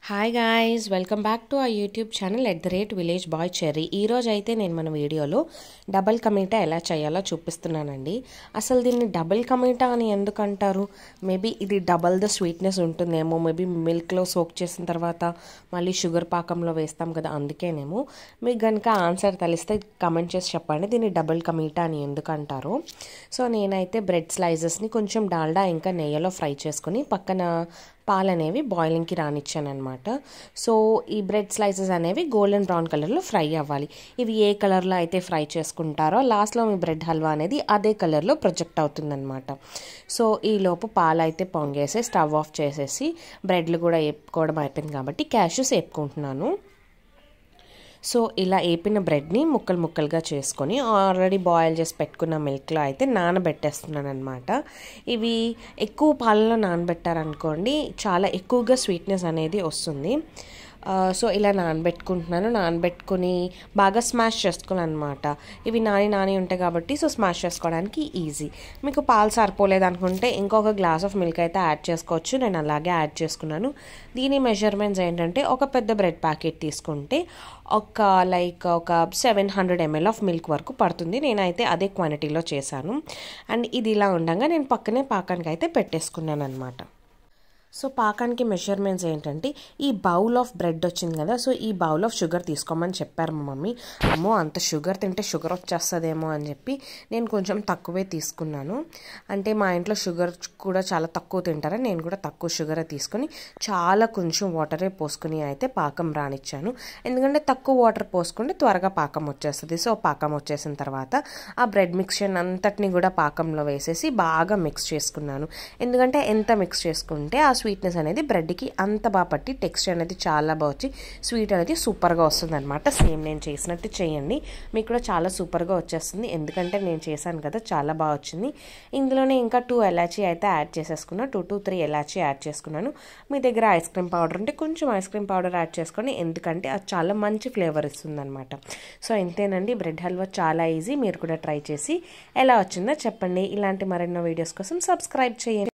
Hi guys, welcome back to our YouTube channel @village boy cherry. ఈ రోజు అయితే నేను మన వీడియోలో డబుల్ కమీటా ఎలా చేయాలో చూపిస్తున్నానండి. అసలు దీన్ని డబుల్ కమీటా అని ఎందుకు అంటారు? మేబీ ఇది డబుల్ ద స్వీట్నెస్ ఉంటుందేమో. మేబీ మిల్క్లో సోక్ చేసిన తర్వాత మళ్ళీ షుగర్ పాకంలో వేస్తాం కదా, అందుకేనేమో. మీకు కనుక ఆన్సర్ తెలిస్తే కమెంట్ చేసి చెప్పండి, దీన్ని డబుల్ కమీటా అని ఎందుకు అంటారు. సో నేనైతే బ్రెడ్ స్లైసెస్ని కొంచెం డాల్డా ఇంకా నెయ్యిలో ఫ్రై చేసుకొని పక్కన పాలు అనేవి బాయిలింగ్కి రానిచ్చాను అనమాట. సో ఈ బ్రెడ్ స్లైసెస్ అనేవి గోల్డెన్ బ్రౌన్ కలర్లో ఫ్రై అవ్వాలి. ఇవి ఏ కలర్లో అయితే ఫ్రై చేసుకుంటారో లాస్ట్లో మీ బ్రెడ్ హల్వా అనేది అదే కలర్లో ప్రొజెక్ట్ అవుతుందన్నమాట. సో ఈలోపు పాలు అయితే పొంగేసి స్టవ్ ఆఫ్ చేసేసి బ్రెడ్లు కూడా వేపుకోవడం అయిపోయింది కాబట్టి క్యాష్యూస్ వేపుకుంటున్నాను. సో ఇలా వేపిన బ్రెడ్ని ముక్కలు ముక్కలుగా చేసుకొని ఆల్రెడీ బాయిల్ చేసి పెట్టుకున్న మిల్క్లో అయితే నానబెట్టేస్తున్నాను అనమాట. ఇవి ఎక్కువ పాలలో నానబెట్టారనుకోండి, చాలా ఎక్కువగా స్వీట్నెస్ అనేది వస్తుంది. సో ఇలా నానబెట్టుకుని బాగా స్మాష్ చేసుకోవాలి అనమాట. ఇవి నాని ఉంటాయి కాబట్టి సో స్మాష్ చేసుకోవడానికి ఈజీ. మీకు పాలు సరిపోలేదు అనుకుంటే ఇంకొక గ్లాస్ ఆఫ్ మిల్క్ అయితే యాడ్ చేసుకోవచ్చు. నేను అలాగే యాడ్ చేసుకున్నాను. దీని మెజర్మెంట్స్ ఏంటంటే, ఒక పెద్ద బ్రెడ్ ప్యాకెట్ తీసుకుంటే ఒక 700 ml ఆఫ్ మిల్క్ వరకు పడుతుంది. నేనైతే అదే క్వాంటిటీలో చేశాను. అండ్ ఇది ఇలా ఉండగా నేను పక్కనే పాకానికి అయితే పెట్టేసుకున్నాను అనమాట. సో పాకానికి మెజర్మెంట్స్ ఏంటంటే, ఈ బౌల్ ఆఫ్ బ్రెడ్ వచ్చింది కదా, సో ఈ బౌల్ ఆఫ్ షుగర్ తీసుకోమని చెప్పారు మా మమ్మీ. అమ్మో అంత షుగర్ తింటే షుగర్ వచ్చేస్తుందేమో అని చెప్పి నేను కొంచెం తక్కువే తీసుకున్నాను. అంటే మా ఇంట్లో షుగర్ కూడా చాలా తక్కువ తింటారని నేను కూడా తక్కువ షుగరే తీసుకొని కొంచెం వాటరే పోసుకుని అయితే పాకం రానిచ్చాను. ఎందుకంటే తక్కువ వాటర్ పోసుకుంటే త్వరగా పాకం వచ్చేస్తుంది. సో పాకం వచ్చేసిన తర్వాత ఆ బ్రెడ్ మిక్స్చర్ అంతటిని కూడా పాకంలో వేసేసి బాగా మిక్స్ చేసుకున్నాను. ఎందుకంటే ఎంత మిక్స్ చేసుకుంటే ఆ స్వీట్నెస్ అనేది బ్రెడ్కి అంత బాగా పట్టి టెక్స్చర్ అనేది చాలా బాగా వచ్చి స్వీట్ అనేది సూపర్గా వస్తుంది అనమాట. సేమ్ నేను చేసినట్టు చేయండి, మీకు కూడా చాలా సూపర్గా వచ్చేస్తుంది. ఎందుకంటే నేను చేశాను కదా, చాలా బాగా వచ్చింది. ఇందులోనే ఇంకా 2 ఎలాచీ అయితే యాడ్ చేసేసుకున్నాను. 2 to 3 ఎలాచీ యాడ్ చేసుకున్నాను. మీ దగ్గర ఐస్ క్రీమ్ పౌడర్ ఉంటే కొంచెం ఐస్ క్రీమ్ పౌడర్ యాడ్ చేసుకొని, ఎందుకంటే అది చాలా మంచి ఫ్లేవర్ ఇస్తుంది అనమాట. సో ఇంతేనండి, బ్రెడ్ హల్వా చాలా ఈజీ. మీరు కూడా ట్రై చేసి ఎలా వచ్చిందో చెప్పండి. ఇలాంటి మరెన్నో వీడియోస్ కోసం సబ్స్క్రైబ్ చేయండి.